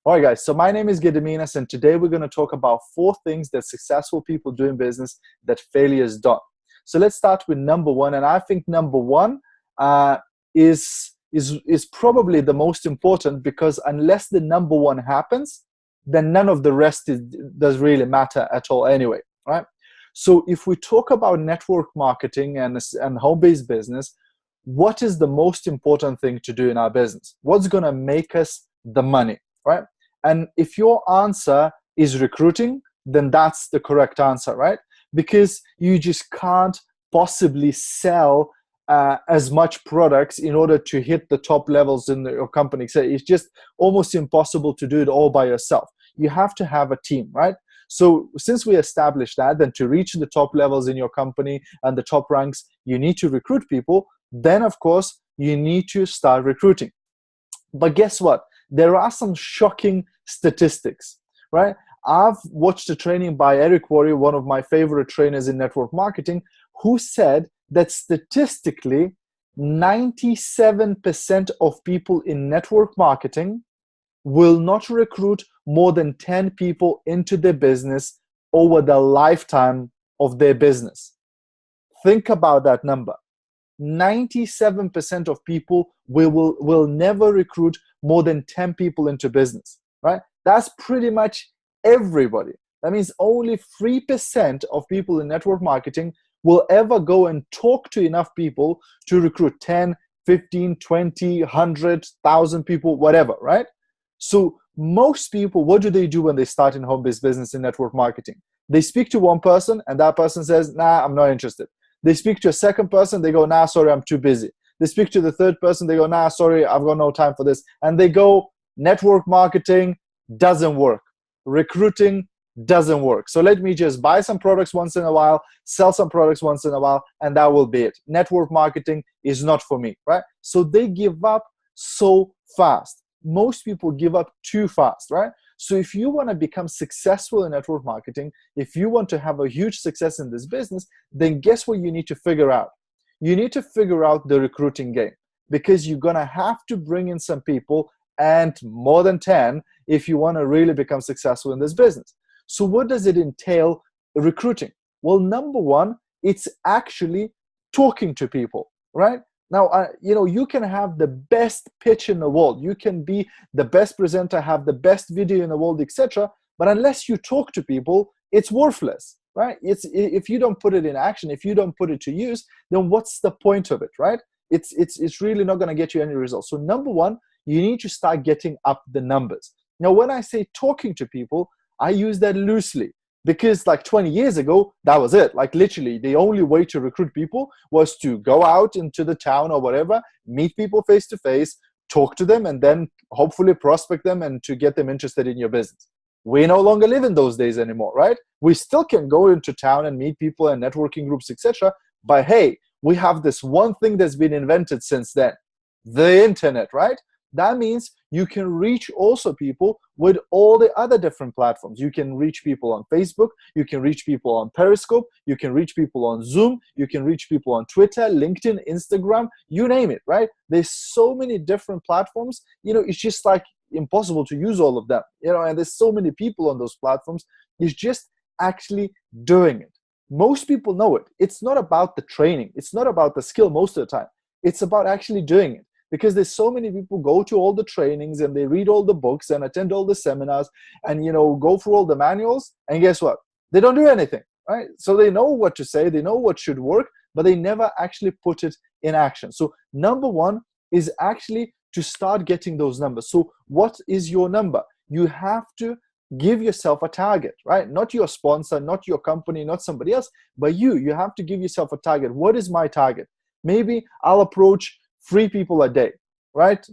All right, guys. So my name is Gediminas, and today we're going to talk about 4 things that successful people do in business that failures don't. So let's start with number 1, and I think number 1 is probably the most important, because unless the number 1 happens, then none of the rest does really matter at all anyway, right? So if we talk about network marketing and home-based business, what is the most important thing to do in our business? What's going to make us the money, right? And if your answer is recruiting, then that's the correct answer, right? Because you just can't possibly sell as much products in order to hit the top levels in your company. So it's just almost impossible to do it all by yourself. You have to have a team, right? So since we established that, then to reach the top levels in your company and the top ranks, you need to recruit people. Then, of course, you need to start recruiting. But guess what? There are some shocking statistics, right? I've watched a training by Eric Worre, one of my favorite trainers in network marketing, who said that statistically, 97% of people in network marketing will not recruit more than 10 people into their business over the lifetime of their business. Think about that number. 97% of people will never recruit more than 10 people into business, right? That's pretty much everybody. That means only 3% of people in network marketing will ever go and talk to enough people to recruit 10, 15, 20, 100, 1,000 people, whatever, right? So most people, what do they do when they start in home-based business in network marketing? They speak to one person and that person says, nah, I'm not interested. They speak to a second person, they go, nah, sorry, I'm too busy. They speak to the third person, they go, nah, sorry, I've got no time for this. And they go, network marketing doesn't work. Recruiting doesn't work. So let me just buy some products once in a while, sell some products once in a while, and that will be it. Network marketing is not for me, right? So they give up so fast. Most people give up too fast, right? So if you want to become successful in network marketing, if you want to have a huge success in this business, then guess what you need to figure out? You need to figure out the recruiting game, because you're going to have to bring in some people, and more than 10 if you want to really become successful in this business. So what does it entail, recruiting? Well, number 1, it's actually talking to people, right? Now, you can have the best pitch in the world. You can be the best presenter, have the best video in the world, etc. But unless you talk to people, it's worthless, right? If you don't put it in action, if you don't put it to use, then what's the point of it, right? It's really not going to get you any results. So number 1, you need to start getting up the numbers. Now, when I say talking to people, I use that loosely. Because like 20 years ago, that was it. Like literally, the only way to recruit people was to go out into the town or whatever, meet people face to face, talk to them, and then hopefully prospect them and to get them interested in your business. We no longer live in those days anymore, right? We still can go into town and meet people and networking groups, etc. But hey, we have this one thing that's been invented since then, the internet, right? That means you can reach also people with all the other different platforms. You can reach people on Facebook, you can reach people on Periscope, you can reach people on Zoom, you can reach people on Twitter, LinkedIn, Instagram, you name it, right? There's so many different platforms, it's just like impossible to use all of them, and there's so many people on those platforms. It's just actually doing it. Most people know it. It's not about the training. It's not about the skill most of the time. It's about actually doing it. Because there's so many people go to all the trainings and they read all the books and attend all the seminars and, go through all the manuals. And guess what? They don't do anything, right? So they know what to say, they know what should work, but they never actually put it in action. So number 1 is actually to start getting those numbers. So what is your number? You have to give yourself a target, right? Not your sponsor, not your company, not somebody else, but you have to give yourself a target. What is my target? Maybe I'll approach 3 people a day, right?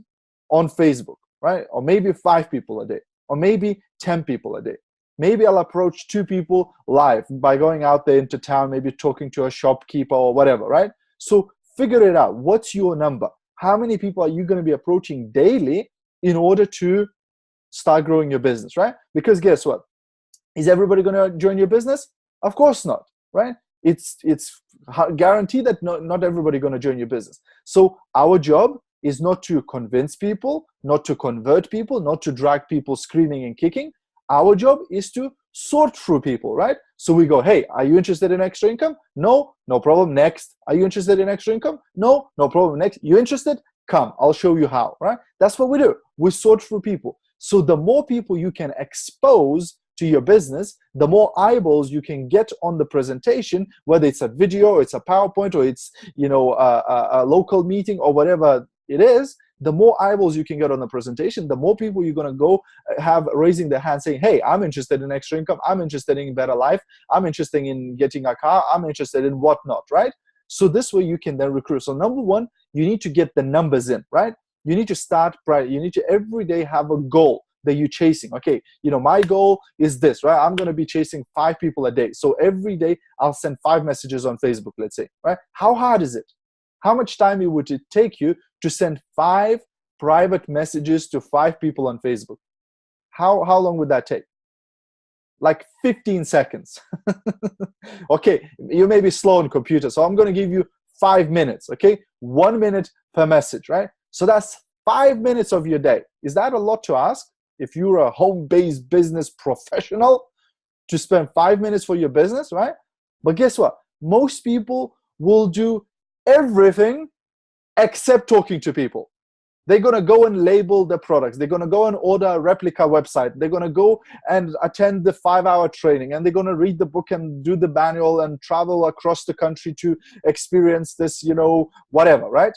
On Facebook, right? Or maybe 5 people a day, or maybe 10 people a day. Maybe I'll approach 2 people live by going out there into town, maybe talking to a shopkeeper or whatever, right? So figure it out. What's your number? How many people are you going to be approaching daily in order to start growing your business, right? Because guess what? Is everybody going to join your business? Of course not, right? It's guaranteed that not everybody going to join your business. So our job is not to convince people, not to convert people, not to drag people screaming and kicking. Our job is to sort through people, right? So we go, hey, are you interested in extra income? No, no problem. Next. Are you interested in extra income? No, no problem. Next. You interested? Come, I'll show you how, right? That's what we do. We sort through people. So the more people you can expose to your business, the more eyeballs you can get on the presentation, whether it's a video, or it's a PowerPoint, or it's, you know, a local meeting, or whatever it is. The more eyeballs you can get on the presentation, the more people you're going to go have raising their hand saying, hey, I'm interested in extra income. I'm interested in better life. I'm interested in getting a car. I'm interested in whatnot, right? So this way you can then recruit. So number one, you need to get the numbers in, right? You need to start bright. You need to every day have a goal that you're chasing. Okay, you know, my goal is this, right? I'm going to be chasing 5 people a day. So every day I'll send 5 messages on Facebook, let's say, right? How hard is it? How much time would it take you to send 5 private messages to 5 people on Facebook? How long would that take? Like 15 seconds. Okay, you may be slow on computer, so I'm going to give you 5 minutes, okay? 1 minute per message, right? So that's 5 minutes of your day. Is that a lot to ask? If you're a home-based business professional, to spend 5 minutes for your business, right? But guess what? Most people will do everything except talking to people. They're going to go and label the products. They're going to go and order a replica website. They're going to go and attend the 5-hour training, and they're going to read the book and do the manual and travel across the country to experience this, you know, whatever, right?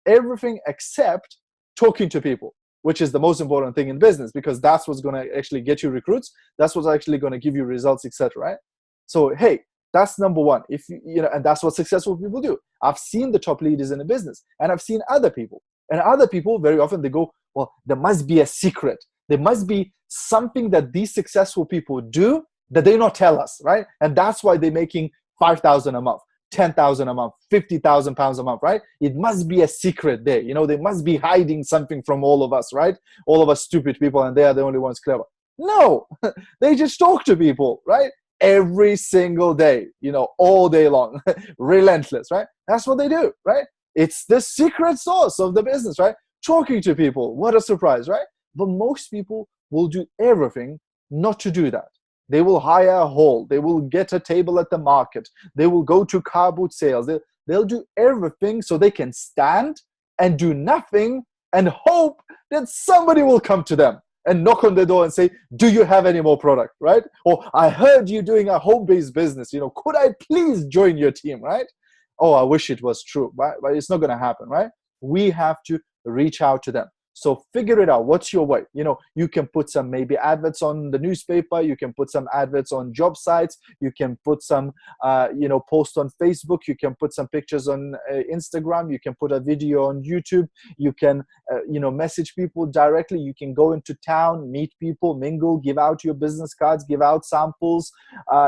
Everything except talking to people, which is the most important thing in business, because that's what's going to actually get you recruits. That's what's actually going to give you results, etc. Right? So, hey, that's number one. If you know, and that's what successful people do. I've seen the top leaders in the business, and I've seen other people. And other people, very often they go, well, there must be a secret. There must be something that these successful people do that they not tell us, right? And that's why they're making 5,000 a month, 10,000 a month, 50,000 pounds a month, right? It must be a secret there. You know, they must be hiding something from all of us, right? All of us stupid people, and they are the only ones clever. No, they just talk to people, right? Every single day, you know, all day long, relentless, right? That's what they do, right? It's the secret sauce of the business, right? Talking to people. What a surprise, right? But most people will do everything not to do that. They will hire a hall. They will get a table at the market. They will go to car boot sales. They'll do everything so they can stand and do nothing and hope that somebody will come to them and knock on the door and say, do you have any more product, right? Or I heard you doing a home-based business. You know, could I please join your team, right? Oh, I wish it was true, right? But it's not going to happen, right? We have to reach out to them. So figure it out. What's your way? You know, you can put some maybe adverts on the newspaper. You can put some adverts on job sites. You can put some, you know, post on Facebook. You can put some pictures on Instagram. You can put a video on YouTube. You can, you know, message people directly. You can go into town, meet people, mingle, give out your business cards, give out samples,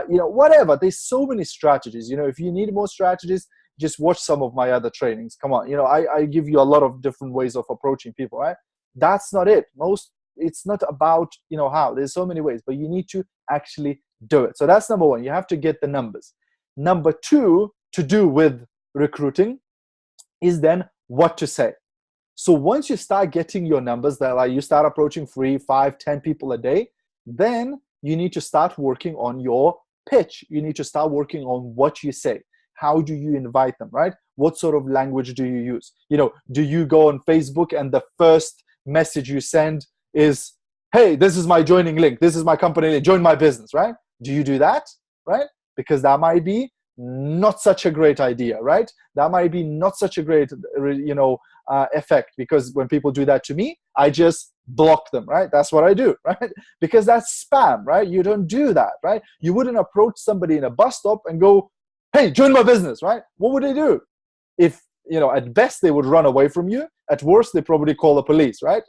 you know, whatever. There's so many strategies. You know, if you need more strategies, just watch some of my other trainings. Come on, you know, I give you a lot of different ways of approaching people, right? That's not it. It's not about, you know, how. There's so many ways, but you need to actually do it. So that's number one. You have to get the numbers. Number two, to do with recruiting, is then what to say. So once you start getting your numbers, that like you start approaching 3, 5, 10 people a day, then you need to start working on your pitch. You need to start working on what you say. How do you invite them, right? What sort of language do you use? You know, do you go on Facebook and the first message you send is, hey, this is my joining link. This is my company link. Join my business, right? Do you do that, right? Because that might be not such a great idea, right? That might be not such a great, you know, effect, because when people do that to me, I just block them, right? That's what I do, right? Because that's spam, right? You don't do that, right? You wouldn't approach somebody in a bus stop and go, hey, join my business, right? What would they do? If, you know, at best they would run away from you. At worst, they probably call the police, right?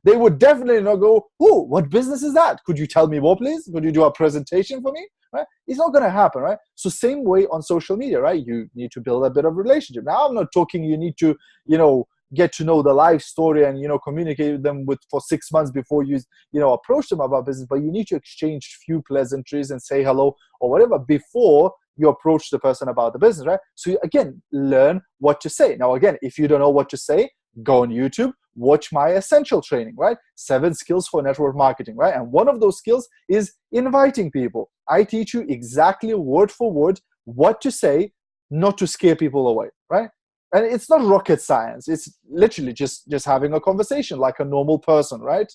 They would definitely not go, oh, what business is that? Could you tell me more, please? Could you do a presentation for me, right? It's not going to happen, right? So same way on social media, right? You need to build a bit of relationship. Now, I'm not talking you need to, you know, get to know the life story and, you know, communicate with them for 6 months before you know, approach them about business, but you need to exchange few pleasantries and say hello or whatever before you approach the person about the business, right? So again, learn what to say. Now, again, if you don't know what to say, Go on YouTube, watch my essential training, right? 7 skills for network marketing, right? And one of those skills is inviting people. I teach you exactly word for word what to say, not to scare people away, right? And it's not rocket science. It's literally just having a conversation like a normal person, right?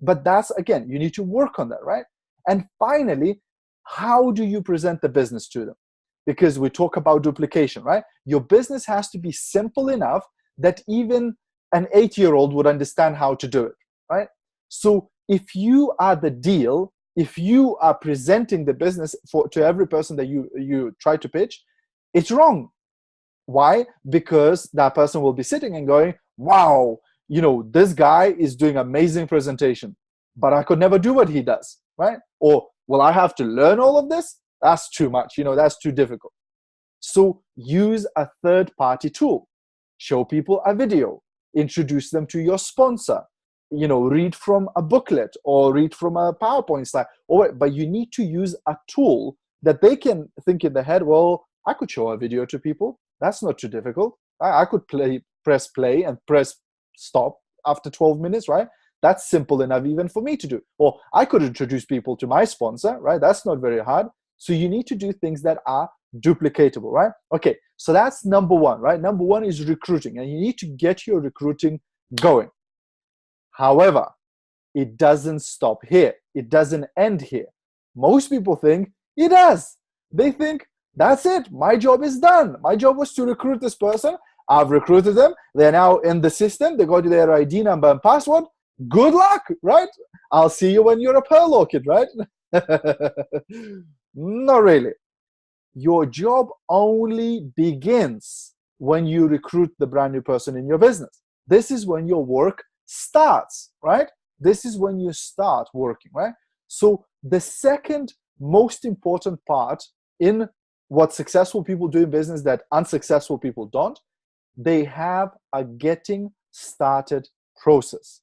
But that's, again, you need to work on that, right? And finally, how do you present the business to them? Because we talk about duplication, right? Your business has to be simple enough that even an 8-year-old would understand how to do it, right? So if you are the deal, if you are presenting the business to every person that you try to pitch, it's wrong. Why? Because that person will be sitting and going, wow, this guy is doing amazing presentation, but I could never do what he does, right? Or will I have to learn all of this? That's too much, that's too difficult. So use a third-party tool. Show people a video, introduce them to your sponsor, read from a booklet or read from a PowerPoint slide. But you need to use a tool that they can think in their head, well, I could show a video to people. That's not too difficult. I could press play and press stop after 12 minutes, right? That's simple enough even for me to do. Or I could introduce people to my sponsor, right? That's not very hard. So you need to do things that are duplicatable, right? Okay, so that's number one, right? Number one is recruiting, and you need to get your recruiting going. However, it doesn't stop here. It doesn't end here. Most people think it does. They think, that's it. My job is done. My job was to recruit this person. I've recruited them. They're now in the system. They got their ID number and password. Good luck, right? I'll see you when you're a Pearl Orchid, right? Not really. Your job only begins when you recruit the brand new person in your business. This is when your work starts, right? This is when you start working, right? So the second most important part in what successful people do in business that unsuccessful people don't, they have a getting started process.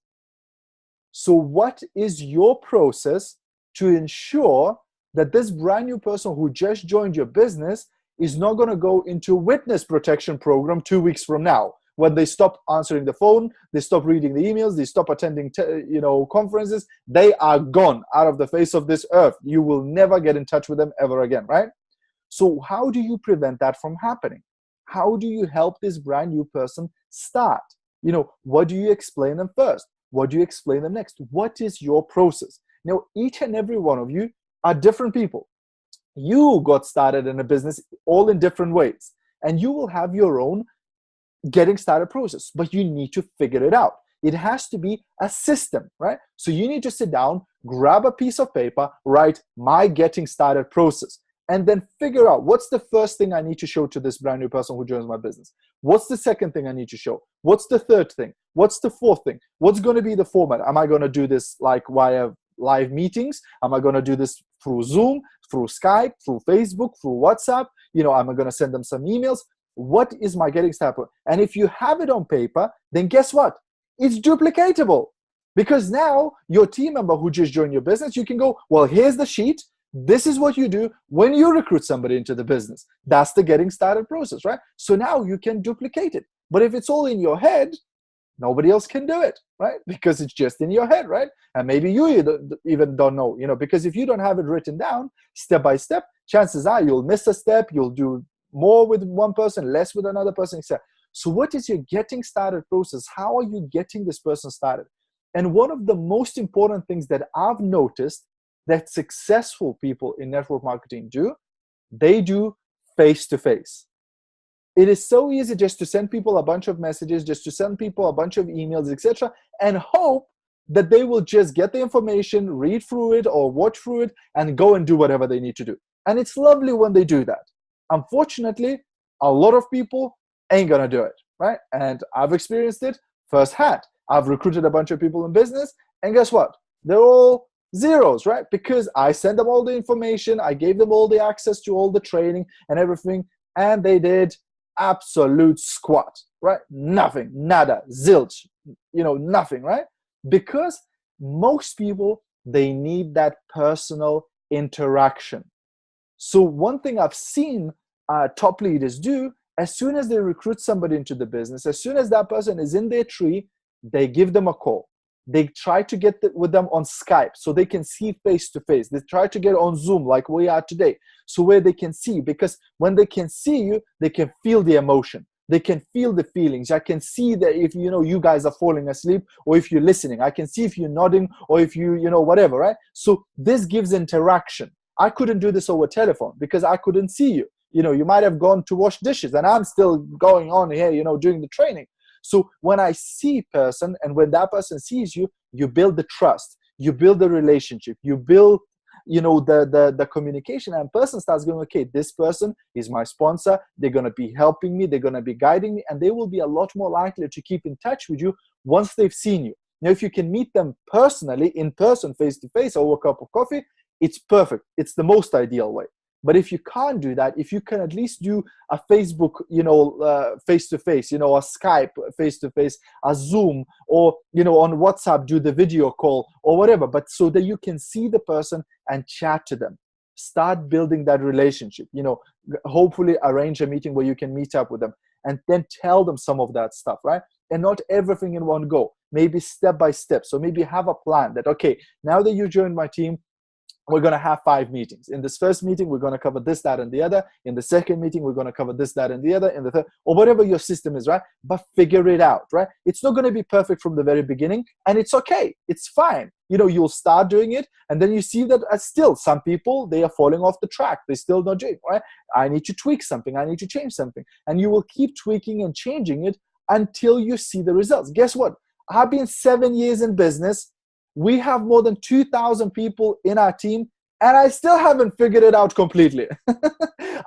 So what is your process to ensure that this brand new person who just joined your business is not going to go into witness protection program 2 weeks from now, when they stop answering the phone, they stop reading the emails, they stop attending conferences, they are gone out of the face of this earth. You will never get in touch with them ever again, right? So how do you prevent that from happening? How do you help this brand new person start? What do you explain them first? What do you explain them next? What is your process? Now, each and every one of you are different people. You got started in a business all in different ways, and you will have your own getting started process, but you need to figure it out. It has to be a system, right? So you need to sit down, grab a piece of paper, write my getting started process, and then figure out what's the first thing I need to show to this brand new person who joins my business. What's the second thing I need to show? What's the third thing? What's the fourth thing? What's going to be the format? Am I going to do this like via live meetings? Am I going to do this through Zoom, through Skype, through Facebook, through WhatsApp? Am I going to send them some emails? What is my getting started? And if you have it on paper, then guess what? It's duplicatable. Because now your team member who just joined your business, you can go, well, here's the sheet. This is what you do when you recruit somebody into the business. That's the getting started process, right? So now you can duplicate it. But if it's all in your head, nobody else can do it, right? Because it's just in your head, right? And maybe you even don't know, because if you don't have it written down step by step, chances are you'll miss a step, you'll do more with one person, less with another person, etc. So what is your getting started process? How are you getting this person started? And one of the most important things that I've noticed that successful people in network marketing do, they do face-to-face. It is so easy just to send people a bunch of messages, just to send people a bunch of emails, etc., and hope that they will just get the information, read through it or watch through it, and go and do whatever they need to do. And it's lovely when they do that. Unfortunately, a lot of people ain't gonna do it, right? And I've experienced it firsthand. I've recruited a bunch of people in business, and guess what? They're all zeros, right? Because I sent them all the information, I gave them all the access to all the training and everything, and they did absolute squat, right? Nothing, nada, zilch, nothing, right? Because most people, they need that personal interaction. So one thing I've seen top leaders do, As soon as they recruit somebody into the business, as soon as that person is in their tree, they give them a call. They try to get with them on Skype so they can see face to face. They try to get on Zoom like we are today, so where they can see, because when they can see you, they can feel the emotion. They can feel the feelings. I can see that if you guys are falling asleep, or if you're listening. I can see if you're nodding, or if you whatever, right? So this gives interaction. I couldn't do this over telephone because I couldn't see you. You might have gone to wash dishes and I'm still going on here, doing the training. So when I see person, and when that person sees you, you build the trust, you build the relationship, you build, the communication, and person starts going, okay, this person is my sponsor. They're going to be helping me. They're going to be guiding me, and they will be a lot more likely to keep in touch with you once they've seen you. Now, if you can meet them personally, in person, face to face, over a cup of coffee, it's perfect. It's the most ideal way. But if you can't do that, if you can at least do a Facebook, face-to-face, a Skype face-to-face, a Zoom, or, on WhatsApp, do the video call or whatever, but so that you can see the person and chat to them. Start building that relationship, hopefully arrange a meeting where you can meet up with them and then tell them some of that stuff, right? And not everything in one go, maybe step by step. So maybe have a plan that, okay, now that you joined my team, we're going to have 5 meetings. In this first meeting, we're going to cover this, that, and the other. In the second meeting, we're going to cover this, that, and the other. In the third, or whatever your system is, right? But figure it out, right? It's not going to be perfect from the very beginning, and it's okay. It's fine. You'll start doing it, and then you see that still some people, they are falling off the track. They're still not doing, right? I need to tweak something. I need to change something. And you will keep tweaking and changing it until you see the results. Guess what? I've been 7 years in business. We have more than 2,000 people in our team, and I still haven't figured it out completely.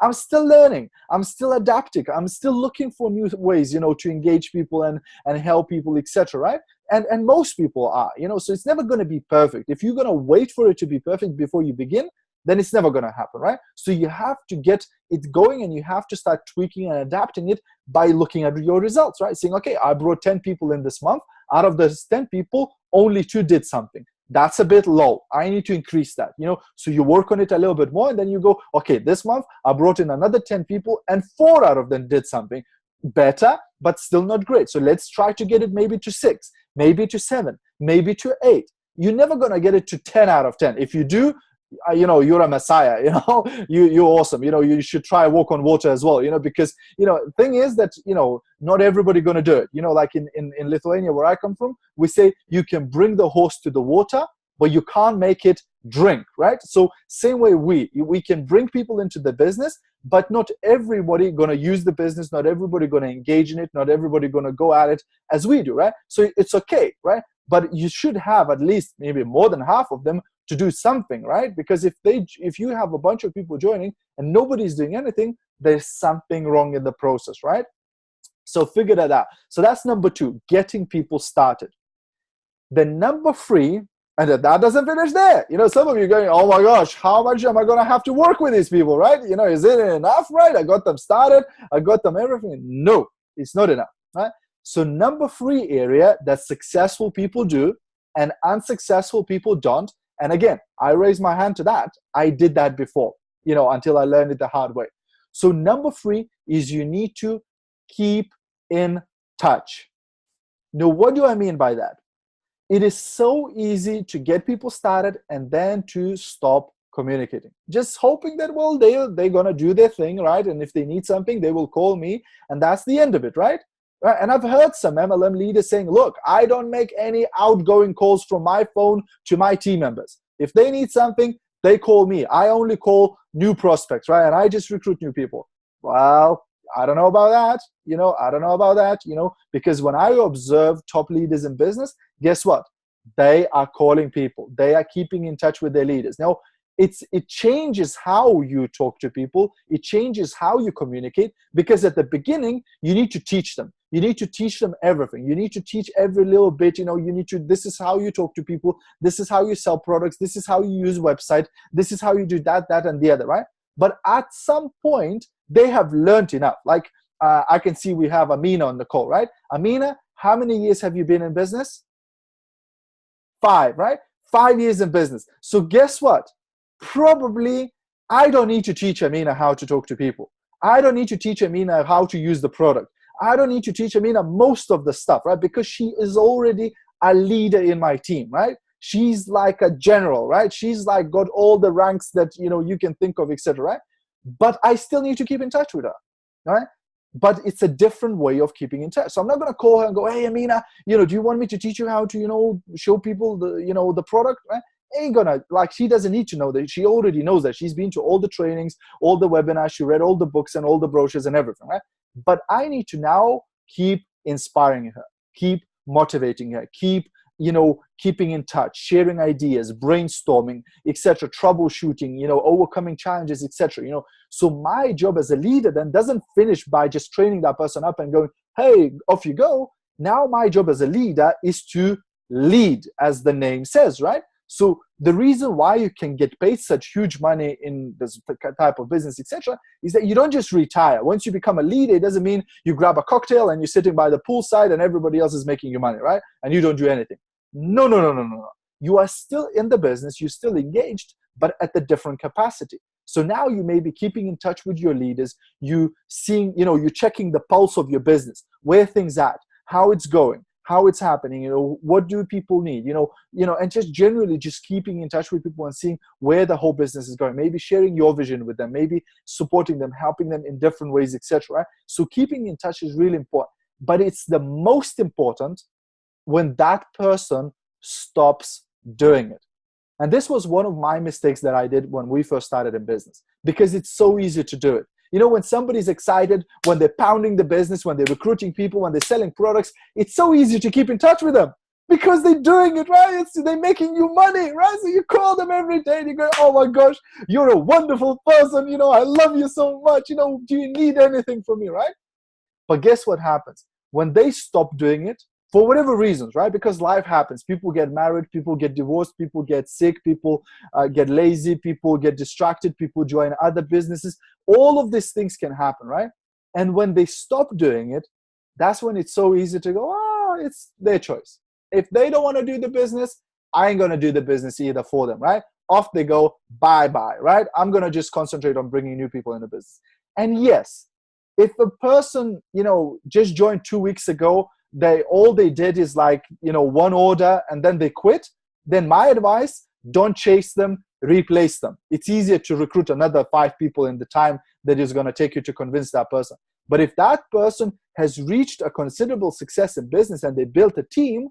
I'm still learning. I'm still adapting. I'm still looking for new ways, to engage people and help people, etc. Right? And most people are, so it's never going to be perfect. If you're going to wait for it to be perfect before you begin, then it's never going to happen, right? So you have to get it going, and you have to start tweaking and adapting it by looking at your results, right? Saying, okay, I brought 10 people in this month. Out of those 10 people, only 2 did something. That's a bit low. I need to increase that, So you work on it a little bit more, and then you go, okay, this month I brought in another 10 people, and 4 out of them did something. Better, but still not great. So let's try to get it maybe to 6, maybe to 7, maybe to 8. You're never going to get it to 10 out of 10. If you do, you're a messiah, you're awesome. You should try walk on water as well, because, thing is that, not everybody going to do it. Like in Lithuania, where I come from, we say you can bring the horse to the water, but you can't make it drink, right? So same way we can bring people into the business, but not everybody going to use the business. Not everybody going to engage in it. Not everybody going to go at it as we do, right? So it's okay, right? But you should have at least maybe more than half of them to do something, right? Because if you have a bunch of people joining and nobody's doing anything, there's something wrong in the process, right? So figure that out. So that's number 2, getting people started. Then number 3, and that doesn't finish there. Some of you are going, oh my gosh, how much am I going to have to work with these people, right? Is it enough, right? I got them started. I got them everything. No, it's not enough, right? So number 3 area that successful people do and unsuccessful people don't. And again, I raise my hand to that. I did that before, until I learned it the hard way. So number 3 is you need to keep in touch. Now, what do I mean by that? It is so easy to get people started and then to stop communicating. Just hoping that, well, they're going to do their thing, right? And if they need something, they will call me, and that's the end of it, right? And I've heard some MLM leaders saying, look, I don't make any outgoing calls from my phone to my team members. If they need something, they call me. I only call new prospects, right? And I just recruit new people. Well, I don't know about that. I don't know about that, because when I observe top leaders in business, guess what? They are calling people. They are keeping in touch with their leaders. Now, it changes how you talk to people. It changes how you communicate, because at the beginning, you need to teach them. You need to teach them everything. You need to teach every little bit, this is how you talk to people. This is how you sell products. This is how you use website. This is how you do that, and the other, right? But at some point, they have learned enough. Like I can see we have Amina on the call, right? Amina, how many years have you been in business? 5, right? 5 years in business. So guess what? Probably I don't need to teach Amina how to talk to people. I don't need to teach Amina how to use the product. I don't need to teach Amina most of the stuff, right? Because she is already a leader in my team, right? She's like a general, right? She's like got all the ranks that, you know, you can think of, etc., right? But I still need to keep in touch with her, right? But it's a different way of keeping in touch. So I'm not going to call her and go, hey, Amina, you know, do you want me to teach you how to, you know, show people the, you know, the product, right? Ain't gonna, like, she doesn't need to know that. She already knows that. She's been to all the trainings, all the webinars, she read all the books and all the brochures and everything, right? But I need to now keep inspiring her, keep motivating her, keep, you know, keeping in touch, sharing ideas, brainstorming, etc., troubleshooting, you know, overcoming challenges, etc. You know, so my job as a leader then doesn't finish by just training that person up and going, hey, off you go. Now my job as a leader is to lead, as the name says, right? So the reason why you can get paid such huge money in this type of business, etc., is that you don't just retire. Once you become a leader, it doesn't mean you grab a cocktail and you're sitting by the poolside and everybody else is making you money, right? And you don't do anything. No, no, no, no, no, no. You are still in the business, you're still engaged, but at a different capacity. So now you may be keeping in touch with your leaders, you seeing, you know, you're checking the pulse of your business, where things at, how it's going, how it's happening, you know, what do people need, you know, and just generally just keeping in touch with people and seeing where the whole business is going, maybe sharing your vision with them, maybe supporting them, helping them in different ways, etc. Right? So keeping in touch is really important, but it's the most important when that person stops doing it. And this was one of my mistakes that I did when we first started in business, because it's so easy to do it. You know, when somebody's excited, when they're pounding the business, when they're recruiting people, when they're selling products, it's so easy to keep in touch with them because they're doing it, right? They're making you money, right? So you call them every day and you go, oh my gosh, you're a wonderful person. You know, I love you so much. You know, do you need anything from me, right? But guess what happens? When they stop doing it, for whatever reasons, right? Because life happens. People get married, people get divorced, people get sick, people get lazy, people get distracted, people join other businesses. All of these things can happen, right? And when they stop doing it, that's when it's so easy to go, oh, it's their choice. If they don't want to do the business, I ain't going to do the business either for them, right? Off they go, bye-bye, right? I'm going to just concentrate on bringing new people in the business. And yes, if a person, you know, just joined 2 weeks ago, all they did is like, you know, one order and then they quit, then my advice, don't chase them, replace them. It's easier to recruit another 5 people in the time that is going to take you to convince that person. But if that person has reached a considerable success in business and they built a team,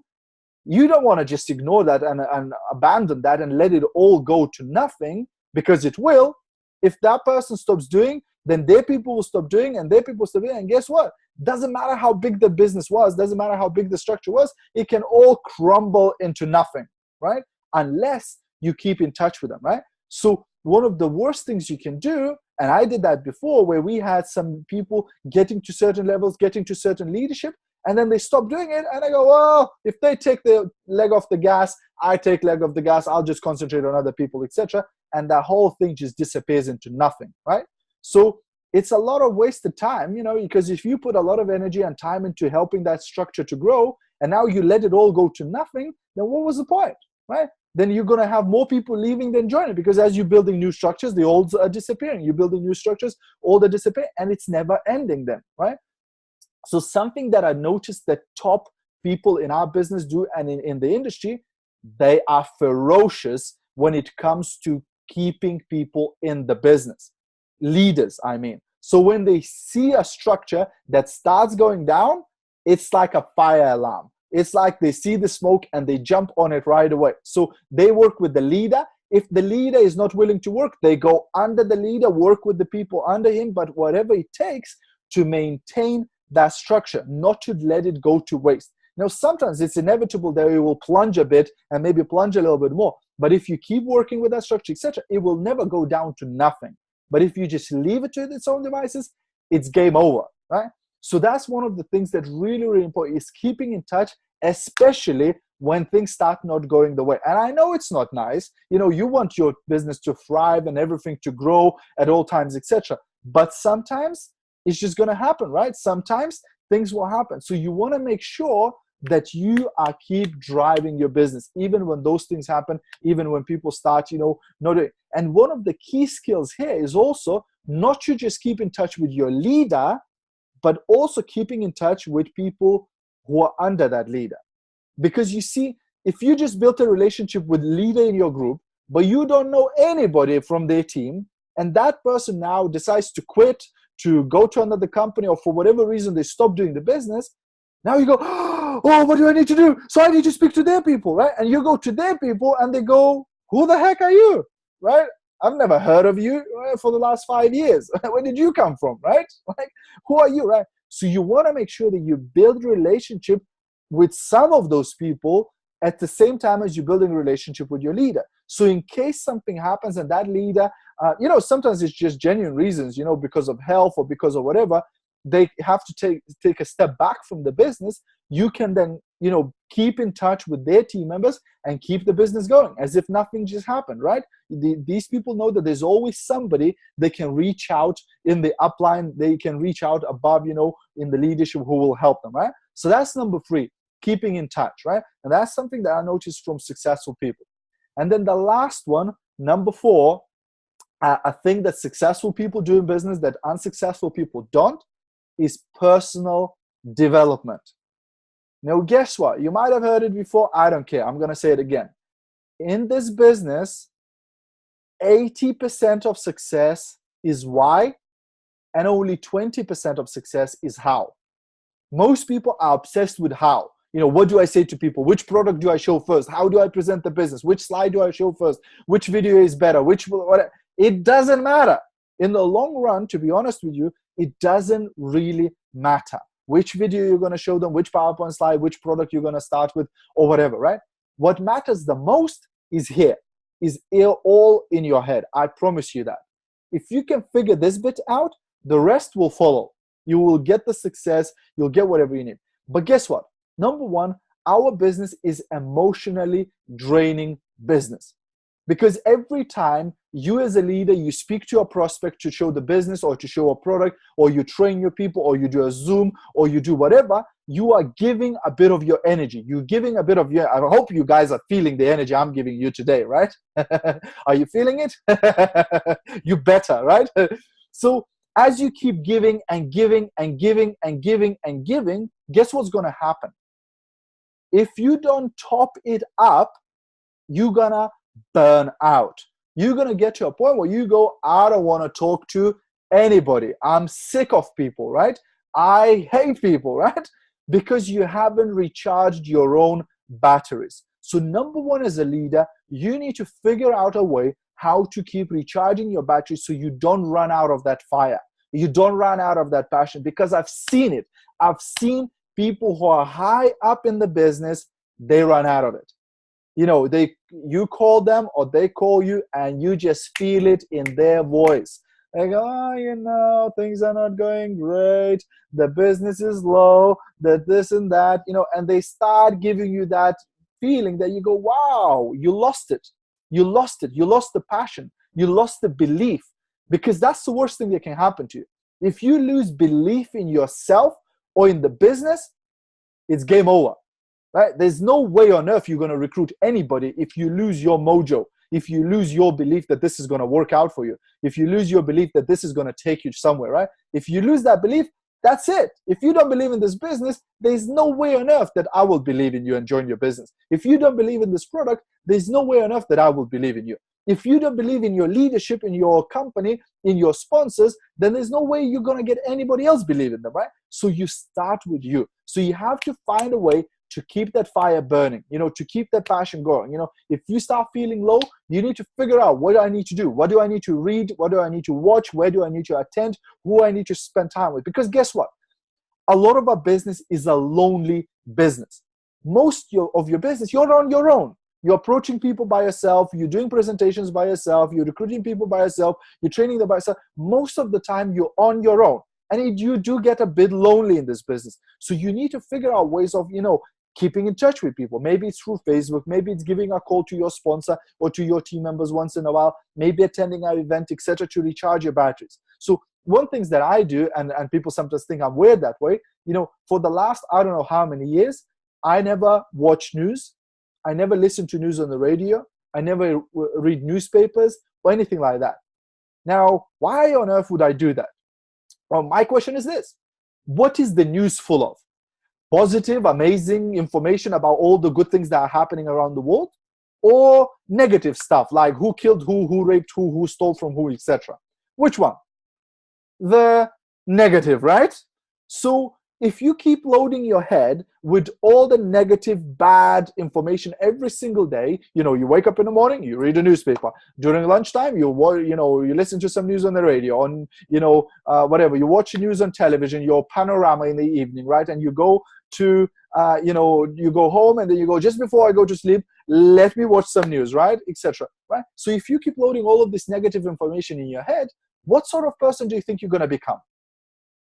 you don't want to just ignore that and abandon that and let it all go to nothing, because it will. If that person stops doing, then their people will stop doing and their people will stop doing. And guess what? Doesn't matter how big the business was, doesn't matter how big the structure was, it can all crumble into nothing, right? Unless you keep in touch with them, right? So one of the worst things you can do, and I did that before, where we had some people getting to certain levels, getting to certain leadership, and then they stop doing it, and I go, well, if they take the leg off the gas, I take leg off the gas, I'll just concentrate on other people, etc. And that whole thing just disappears into nothing, right? So it's a lot of wasted time, you know, because if you put a lot of energy and time into helping that structure to grow, and now you let it all go to nothing, then what was the point, right? Then you're going to have more people leaving than joining, because as you're building new structures, the old are disappearing. You're building new structures, old are disappearing, and it's never ending then, right? So something that I noticed that top people in our business do and in the industry, they are ferocious when it comes to keeping people in the business. Leaders, I mean. So when they see a structure that starts going down, it's like a fire alarm. It's like they see the smoke and they jump on it right away. So they work with the leader. If the leader is not willing to work, they go under the leader, work with the people under him, but whatever it takes to maintain that structure, not to let it go to waste. Now, sometimes it's inevitable that it will plunge a bit and maybe plunge a little bit more. But if you keep working with that structure, etc., it will never go down to nothing. But if you just leave it to its own devices, it's game over, right? So that's one of the things that really, really important is keeping in touch, especially when things start not going the way. And I know it's not nice. You know, you want your business to thrive and everything to grow at all times, etc. But sometimes it's just going to happen, right? Sometimes things will happen. So you want to make sure that you are keep driving your business, even when those things happen, even when people start, you know, not. And one of the key skills here is also not to just keep in touch with your leader, but also keeping in touch with people who are under that leader. Because you see, if you just built a relationship with leader in your group, but you don't know anybody from their team, and that person now decides to quit, to go to another company, or for whatever reason they stop doing the business, now you go, oh, what do I need to do? So I need to speak to their people, right? And you go to their people and they go, who the heck are you, right? I've never heard of you for the last 5 years. Where did you come from, right? Like, who are you, right? So you want to make sure that you build relationship with some of those people at the same time as you're building a relationship with your leader. So in case something happens and that leader, sometimes it's just genuine reasons, because of health or because of whatever, they have to take a step back from the business. You can then, keep in touch with their team members and keep the business going as if nothing just happened, right? These people know that there's always somebody they can reach out in the upline, they can reach out above, in the leadership who will help them, right? So that's number 3, keeping in touch, right? And that's something that I noticed from successful people. And then the last one, number 4, I think that successful people do in business that unsuccessful people don't, is personal development. Now, guess what? You might have heard it before. I don't care. I'm going to say it again. In this business, 80% of success is why, and only 20% of success is how. Most people are obsessed with how. What do I say to people? Which product do I show first? How do I present the business? Which slide do I show first? Which video is better? It doesn't matter. In the long run, to be honest with you, it doesn't really matter which video you're going to show them, which PowerPoint slide, which product you're going to start with, or whatever, right? What matters the most is all in your head. I promise you that. If you can figure this bit out, the rest will follow. You will get the success, you'll get whatever you need. But guess what? Number 1, our business is emotionally draining business. Because every time you as a leader, you speak to your prospect to show the business or to show a product, or you train your people, or you do a Zoom, or you do whatever, you are giving a bit of your energy. You're giving a bit of your, I hope you guys are feeling the energy I'm giving you today, right? Are you feeling it? You better, right? So as you keep giving and giving and giving and giving and giving, guess what's going to happen? If you don't top it up, you're going to burn out. You're going to get to a point where you go, I don't want to talk to anybody. I'm sick of people, right? I hate people, right? Because you haven't recharged your own batteries. So number 1, as a leader, you need to figure out a way how to keep recharging your batteries so you don't run out of that fire. You don't run out of that passion, because I've seen it. I've seen people who are high up in the business, they run out of it. You call them or they call you, and you just feel it in their voice. They go, things are not going great. The business is low, that this and that, and they start giving you that feeling that you go, wow, you lost it. You lost it. You lost the passion. You lost the belief, because that's the worst thing that can happen to you. If you lose belief in yourself or in the business, it's game over. Right? There's no way on earth you're going to recruit anybody if you lose your mojo, if you lose your belief that this is going to work out for you, if you lose your belief that this is going to take you somewhere, right? If you lose that belief, that's it. If you don't believe in this business, there's no way on earth that I will believe in you and join your business. If you don't believe in this product, there's no way on earth that I will believe in you. If you don't believe in your leadership, in your company, in your sponsors, then there's no way you're going to get anybody else believe in them, right? So you start with you. So you have to find a way to keep that fire burning, to keep that passion going. If you start feeling low, you need to figure out, what do I need to do? What do I need to read? What do I need to watch? Where do I need to attend? Who I need to spend time with? Because guess what? A lot of our business is a lonely business. Most of your business, you're on your own. You're approaching people by yourself. You're doing presentations by yourself. You're recruiting people by yourself. You're training them by yourself. Most of the time, you're on your own. And you do get a bit lonely in this business. So you need to figure out ways of, keeping in touch with people. Maybe it's through Facebook. Maybe it's giving a call to your sponsor or to your team members once in a while. Maybe attending an event, etc., to recharge your batteries. So one thing that I do, and people sometimes think I'm weird that way, for the last, I don't know how many years, I never watch news. I never listen to news on the radio. I never read newspapers or anything like that. Now, why on earth would I do that? Well, my question is this: what is the news full of? Positive, amazing information about all the good things that are happening around the world, or negative stuff like who killed who raped who stole from who, etc.? Which one? The negative, right? So if you keep loading your head with all the negative, bad information every single day, you wake up in the morning, you read a newspaper. During lunchtime, you listen to some news on the radio, on whatever. You watch news on television, your panorama in the evening, right? And you go to you go home, and then you go, just before I go to sleep, let me watch some news, right, etc. Right? So if you keep loading all of this negative information in your head, what sort of person do you think you're going to become?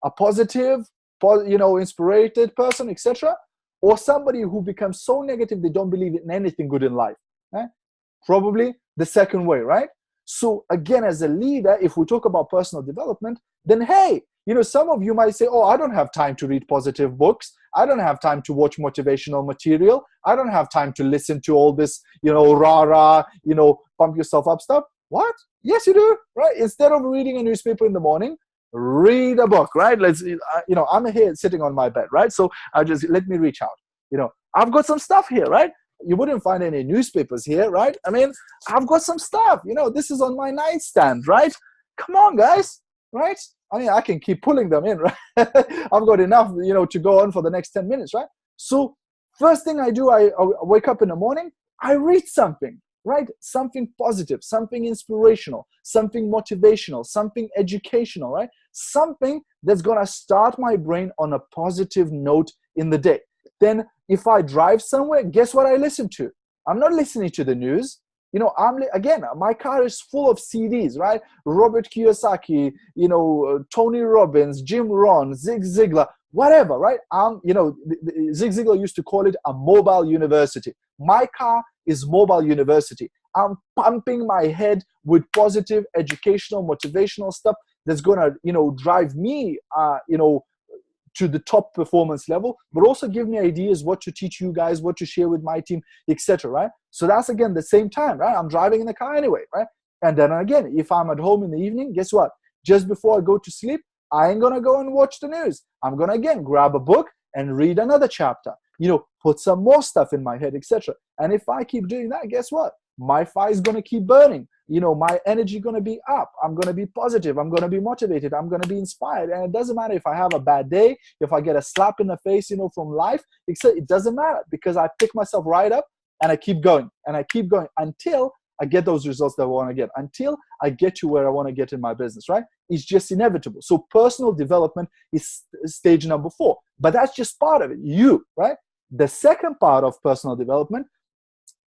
A positive, inspirited person, etc., or somebody who becomes so negative they don't believe in anything good in life? Right? Probably the second way, right? So again, as a leader, if we talk about personal development, then hey, some of you might say, oh, I don't have time to read positive books. I don't have time to watch motivational material. I don't have time to listen to all this, rah-rah, pump yourself up stuff. What? Yes, you do, right? Instead of reading a newspaper in the morning, read a book, right? I'm here sitting on my bed, right? So let me reach out. I've got some stuff here, right? You wouldn't find any newspapers here, right? I mean, I've got some stuff, this is on my nightstand, right? Come on, guys, right? I mean, I can keep pulling them in, right? I've got enough, to go on for the next 10 minutes, right? So first thing I do, I wake up in the morning, I read something, right? Something positive, something inspirational, something motivational, something educational, right? Something that's going to start my brain on a positive note in the day. Then if I drive somewhere, guess what I listen to? I'm not listening to the news. My car is full of CDs, right? Robert Kiyosaki, Tony Robbins, Jim Rohn, Zig Ziglar, whatever, right? Zig Ziglar used to call it a mobile university. My car is mobile university. I'm pumping my head with positive, educational, motivational stuff that's gonna, drive me, to the top performance level, but also give me ideas what to teach you guys, what to share with my team, etc. Right? So that's again the same time, right? I'm driving in the car anyway, right? And then again, if I'm at home in the evening, guess what? Just before I go to sleep, I ain't gonna go and watch the news. I'm gonna again grab a book and read another chapter. Put some more stuff in my head, etc. And if I keep doing that, guess what? My fire is gonna keep burning. My energy gonna be up. I'm gonna be positive. I'm gonna be motivated. I'm gonna be inspired. And it doesn't matter if I have a bad day, if I get a slap in the face, from life. It doesn't matter, because I pick myself right up and I keep going and I keep going until I get those results that I want to get, until I get to where I want to get in my business, right? It's just inevitable. So personal development is stage number 4, but that's just part of it, right? The second part of personal development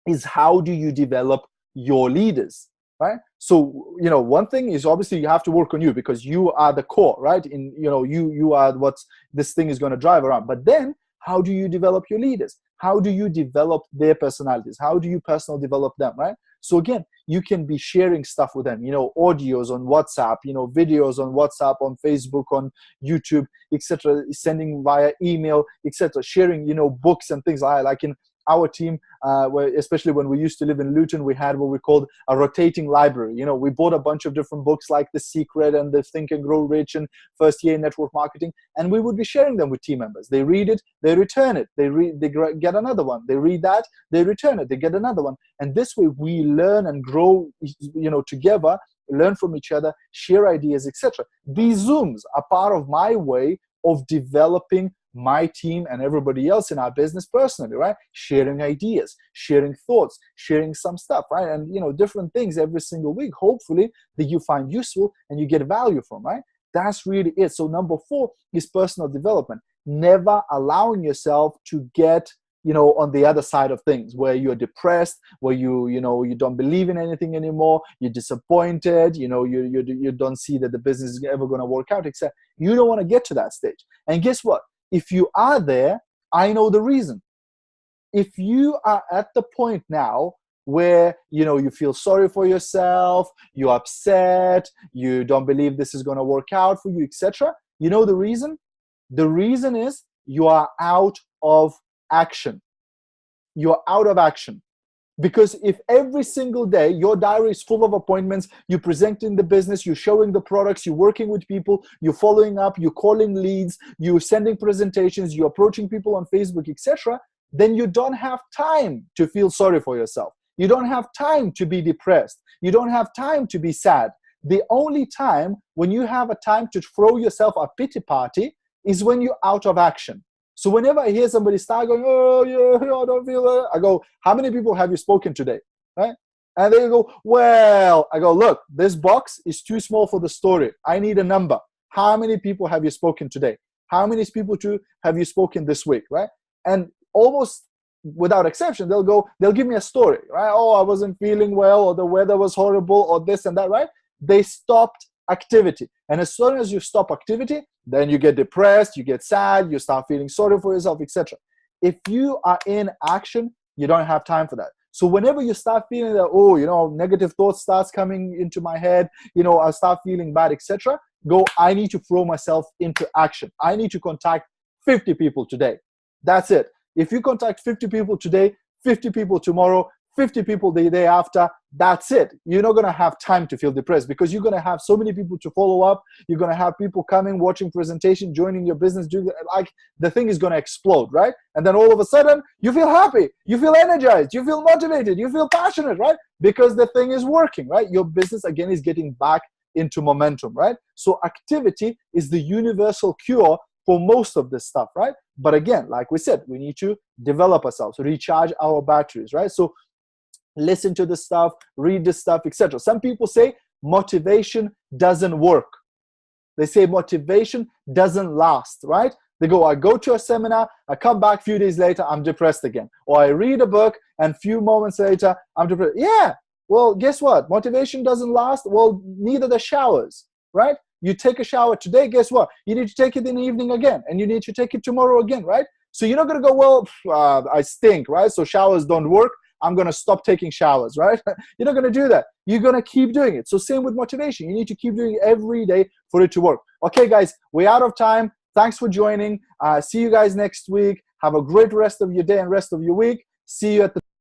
is how do you develop your leaders, right? So, one thing is obviously you have to work on you, because you are the core, right? You are what this thing is going to drive around. But then how do you develop your leaders? How do you develop their personalities? How do you personally develop them, right? So again, you can be sharing stuff with them, audios on WhatsApp, videos on WhatsApp, on Facebook, on YouTube, etc., sending via email, etc., sharing, books and things like in our team, especially when we used to live in Luton, we had what we called a rotating library. We bought a bunch of different books like The Secret and the Think and Grow Rich and First Year Network Marketing, and we would be sharing them with team members. They read it, they return it, they get another one. They read that, they return it, they get another one. And this way we learn and grow, together, learn from each other, share ideas, etc. These Zooms are part of my way of developing my team and everybody else in our business personally, right? Sharing ideas, sharing thoughts, sharing some stuff, right? And different things every single week, hopefully, that you find useful and you get value from, right? That's really it. So number 4 is personal development. Never allowing yourself to get on the other side of things, where you're depressed, where you don't believe in anything anymore, you're disappointed, you don't see that the business is ever going to work out, etc. You don't want to get to that stage. And guess what? If you are there, I know the reason. If you are at the point now where you feel sorry for yourself, you're upset, you don't believe this is going to work out for you, etc., you know the reason? The reason is you are out of action. You're out of action. Because if every single day your diary is full of appointments, you're presenting the business, you're showing the products, you're working with people, you're following up, you're calling leads, you're sending presentations, you're approaching people on Facebook, etc., then you don't have time to feel sorry for yourself. You don't have time to be depressed. You don't have time to be sad. The only time when you have a time to throw yourself a pity party is when you're out of action. So whenever I hear somebody start going, oh, yeah, I don't feel it, I go, how many people have you spoken today? Right? And they go, well, I go, look, this box is too small for the story. I need a number. How many people have you spoken today? How many people have you spoken this week? Right? And almost without exception, they'll give me a story, right? Oh, I wasn't feeling well, or the weather was horrible, or this and that, right? They stopped activity. And as soon as you stop activity, then you get depressed, you get sad, you start feeling sorry for yourself, etc. If you are in action, you don't have time for that. So whenever you start feeling that, oh, negative thoughts starts coming into my head, I start feeling bad, etc., go, I need to throw myself into action. I need to contact 50 people today. That's it. If you contact 50 people today, 50 people tomorrow, 50 people the day after, that's it. You're not going to have time to feel depressed because you're going to have so many people to follow up. You're going to have people coming, watching presentation, joining your business, the thing is going to explode, right? And then all of a sudden, you feel happy, you feel energized, you feel motivated, you feel passionate, right? Because the thing is working, right? Your business, again, is getting back into momentum, right? So activity is the universal cure for most of this stuff, right? But again, like we said, we need to develop ourselves, recharge our batteries, right? So listen to the stuff, read the stuff, etc. Some people say motivation doesn't work. They say motivation doesn't last, right? They go, I go to a seminar, I come back a few days later, I'm depressed again. Or I read a book and a few moments later, I'm depressed. Yeah, well, guess what? Motivation doesn't last. Well, neither the showers, right? You take a shower today, guess what? You need to take it in the evening again, and you need to take it tomorrow again, right? So you're not going to go, well, I stink, right? So showers don't work. I'm going to stop taking showers, right? You're not going to do that. You're going to keep doing it. So same with motivation. You need to keep doing it every day for it to work. Okay, guys, we're out of time. Thanks for joining. See you guys next week. Have a great rest of your day and rest of your week. See you at the